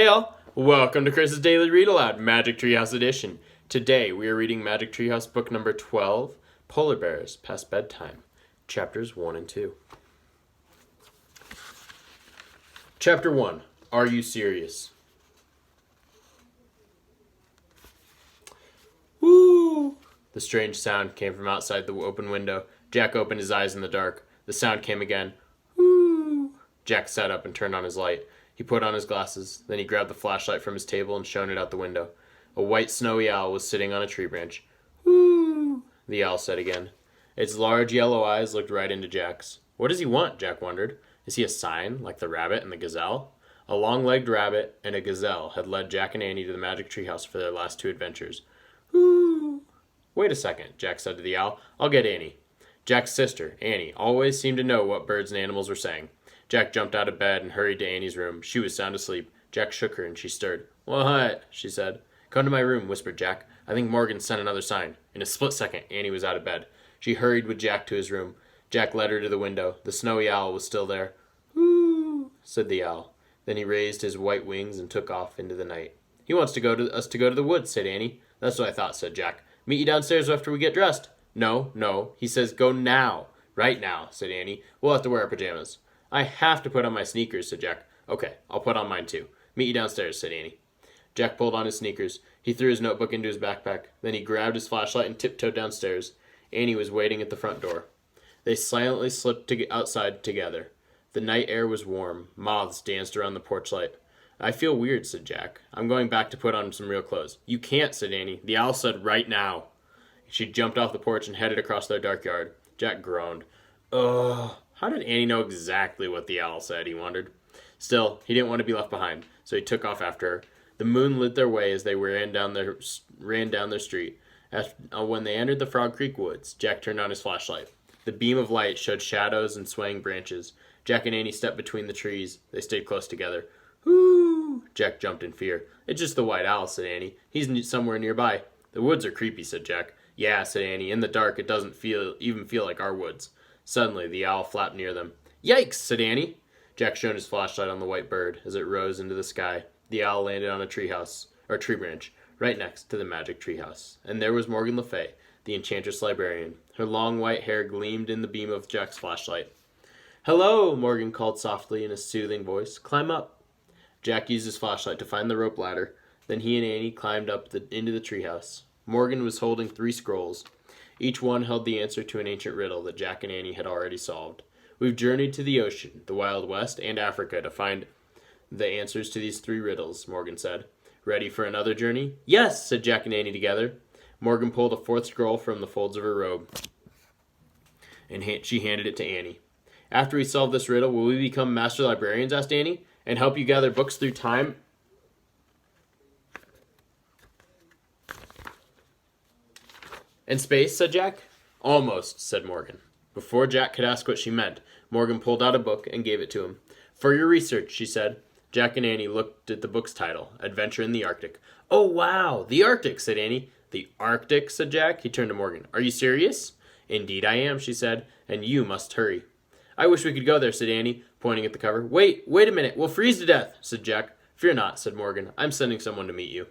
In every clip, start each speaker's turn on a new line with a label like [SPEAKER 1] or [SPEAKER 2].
[SPEAKER 1] Hey all, welcome to Chris's Daily Read Aloud, Magic Treehouse Edition. Today we are reading Magic Treehouse book number 12, Polar Bears Past Bedtime, chapters 1 and 2. Chapter 1, Are You Serious? Woo! The strange sound came from outside the open window. Jack opened his eyes in the dark. The sound came again. Woo! Jack sat up and turned on his light. He put on his glasses, then he grabbed the flashlight from his table and shone it out the window. A white snowy owl was sitting on a tree branch. Woo! The owl said again. Its large yellow eyes looked right into Jack's. What does he want? Jack wondered. Is he a sign, like the rabbit and the gazelle? A long-legged rabbit and a gazelle had led Jack and Annie to the magic treehouse for their last two adventures. Woo! Wait a second, Jack said to the owl. I'll get Annie. Jack's sister, Annie, always seemed to know what birds and animals were saying. Jack jumped out of bed and hurried to Annie's room. She was sound asleep. Jack shook her and she stirred. What? She said. Come to my room, whispered Jack. I think Morgan sent another sign. In a split second, Annie was out of bed. She hurried with Jack to his room. Jack led her to the window. The snowy owl was still there. Whoo, said the owl. Then he raised his white wings and took off into the night. He wants to go to the woods, said Annie. That's what I thought, said Jack. Meet you downstairs after we get dressed. No. He says go now. Right now, said Annie. We'll have to wear our pajamas. I have to put on my sneakers, said Jack. Okay, I'll put on mine too. Meet you downstairs, said Annie. Jack pulled on his sneakers. He threw his notebook into his backpack. Then he grabbed his flashlight and tiptoed downstairs. Annie was waiting at the front door. They silently slipped outside together. The night air was warm. Moths danced around the porch light. I feel weird, said Jack. I'm going back to put on some real clothes. You can't, said Annie. The owl said right now. She jumped off the porch and headed across their dark yard. Jack groaned. Ugh. How did Annie know exactly what the owl said, he wondered. Still, he didn't want to be left behind, so he took off after her. The moon lit their way as they ran down their street. When they entered the Frog Creek woods, Jack turned on his flashlight. The beam of light showed shadows and swaying branches. Jack and Annie stepped between the trees. They stayed close together. Whoo! Jack jumped in fear. It's just the white owl, said Annie. He's somewhere nearby. The woods are creepy, said Jack. Yeah, said Annie. In the dark, it doesn't even feel like our woods. Suddenly, the owl flapped near them. Yikes, said Annie. Jack shone his flashlight on the white bird as it rose into the sky. The owl landed on a tree branch, right next to the magic treehouse. And there was Morgan Le Fay, the enchantress librarian. Her long white hair gleamed in the beam of Jack's flashlight. Hello, Morgan called softly in a soothing voice. Climb up. Jack used his flashlight to find the rope ladder. Then he and Annie climbed up into the treehouse. Morgan was holding 3 scrolls. Each one held the answer to an ancient riddle that Jack and Annie had already solved. We've journeyed to the ocean, the Wild West, and Africa to find the answers to these 3 riddles, Morgan said. Ready for another journey? Yes, said Jack and Annie together. Morgan pulled a 4th scroll from the folds of her robe, and she handed it to Annie. After we solve this riddle, will we become master librarians, asked Annie, and help you gather books through time? And space, said Jack. Almost, said Morgan. Before Jack could ask what she meant, Morgan pulled out a book and gave it to him. For your research, she said. Jack and Annie looked at the book's title, Adventure in the Arctic. Oh, wow, the Arctic, said Annie. The Arctic, said Jack. He turned to Morgan. Are you serious? Indeed I am, she said, and you must hurry. I wish we could go there, said Annie, pointing at the cover. Wait a minute, we'll freeze to death, said Jack. Fear not, said Morgan. I'm sending someone to meet you.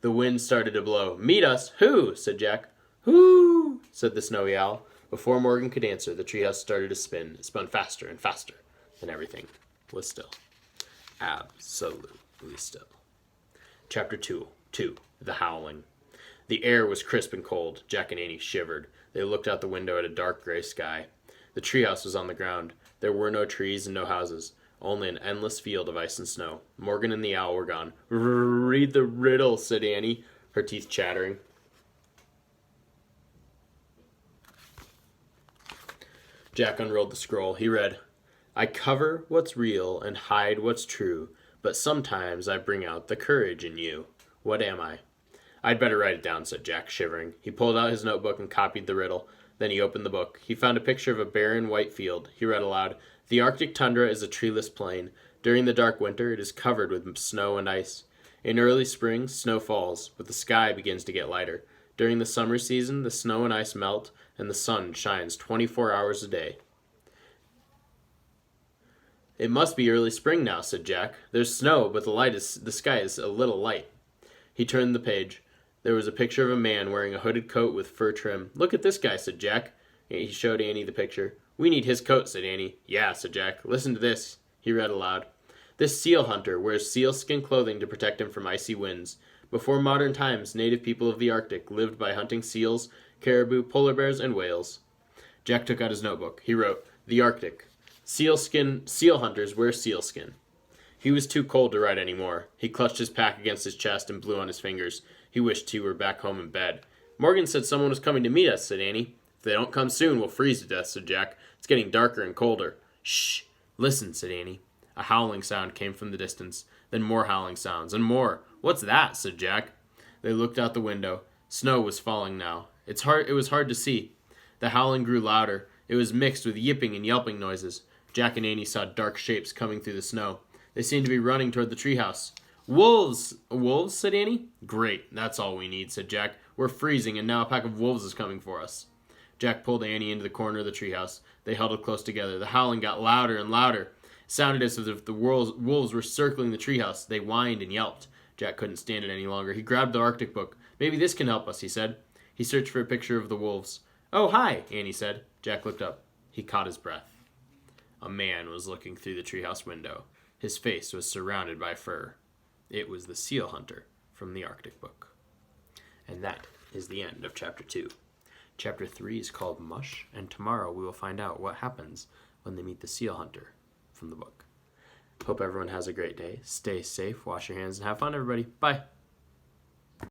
[SPEAKER 1] The wind started to blow. Meet us? Who? Said Jack. Whoo! Said the snowy owl. Before Morgan could answer, the treehouse started to spin. It spun faster and faster, and everything was still. Absolutely still. Chapter 2. The Howling. The air was crisp and cold. Jack and Annie shivered. They looked out the window at a dark gray sky. The treehouse was on the ground. There were no trees and no houses, only an endless field of ice and snow. Morgan and the owl were gone. Read the riddle, said Annie, her teeth chattering. Jack unrolled the scroll. He read, I cover what's real and hide what's true, but sometimes I bring out the courage in you. What am I? I'd better write it down, said Jack, shivering. He pulled out his notebook and copied the riddle. Then he opened the book. He found a picture of a barren white field. He read aloud, The Arctic tundra is a treeless plain. During the dark winter, it is covered with snow and ice. In early spring, snow falls, but the sky begins to get lighter. During the summer season, the snow and ice melt, and the sun shines 24 hours a day. It must be early spring now, said Jack. There's snow, but the sky is a little light. He turned the page. There was a picture of a man wearing a hooded coat with fur trim. Look at this guy, said Jack. He showed Annie the picture. We need his coat, said Annie. Yeah, said Jack. Listen to this. He read aloud. This seal hunter wears sealskin clothing to protect him from icy winds. Before modern times, native people of the Arctic lived by hunting seals, caribou, polar bears, and whales. Jack took out his notebook. He wrote, The Arctic. Seal hunters wear sealskin. He was too cold to write any more. He clutched his pack against his chest and blew on his fingers. He wished he were back home in bed. Morgan said someone was coming to meet us, said Annie. If they don't come soon, we'll freeze to death, said Jack. It's getting darker and colder. Shh! Listen, said Annie. A howling sound came from the distance. Then more howling sounds, and more. What's that? Said Jack. They looked out the window. Snow was falling now. It was hard to see. The howling grew louder. It was mixed with yipping and yelping noises. Jack and Annie saw dark shapes coming through the snow. They seemed to be running toward the treehouse. Wolves! Wolves? Said Annie. Great, that's all we need, said Jack. We're freezing, and now a pack of wolves is coming for us. Jack pulled Annie into the corner of the treehouse. They huddled close together. The howling got louder and louder. It sounded as if the wolves were circling the treehouse. They whined and yelped. Jack couldn't stand it any longer. He grabbed the Arctic book. Maybe this can help us, he said. He searched for a picture of the wolves. Oh, hi, Annie said. Jack looked up. He caught his breath. A man was looking through the treehouse window. His face was surrounded by fur. It was the seal hunter from the Arctic book. And that is the end of Chapter 2. Chapter 3 is called Mush, and tomorrow we will find out what happens when they meet the seal hunter from the book. Hope everyone has a great day. Stay safe, wash your hands, and have fun, everybody. Bye.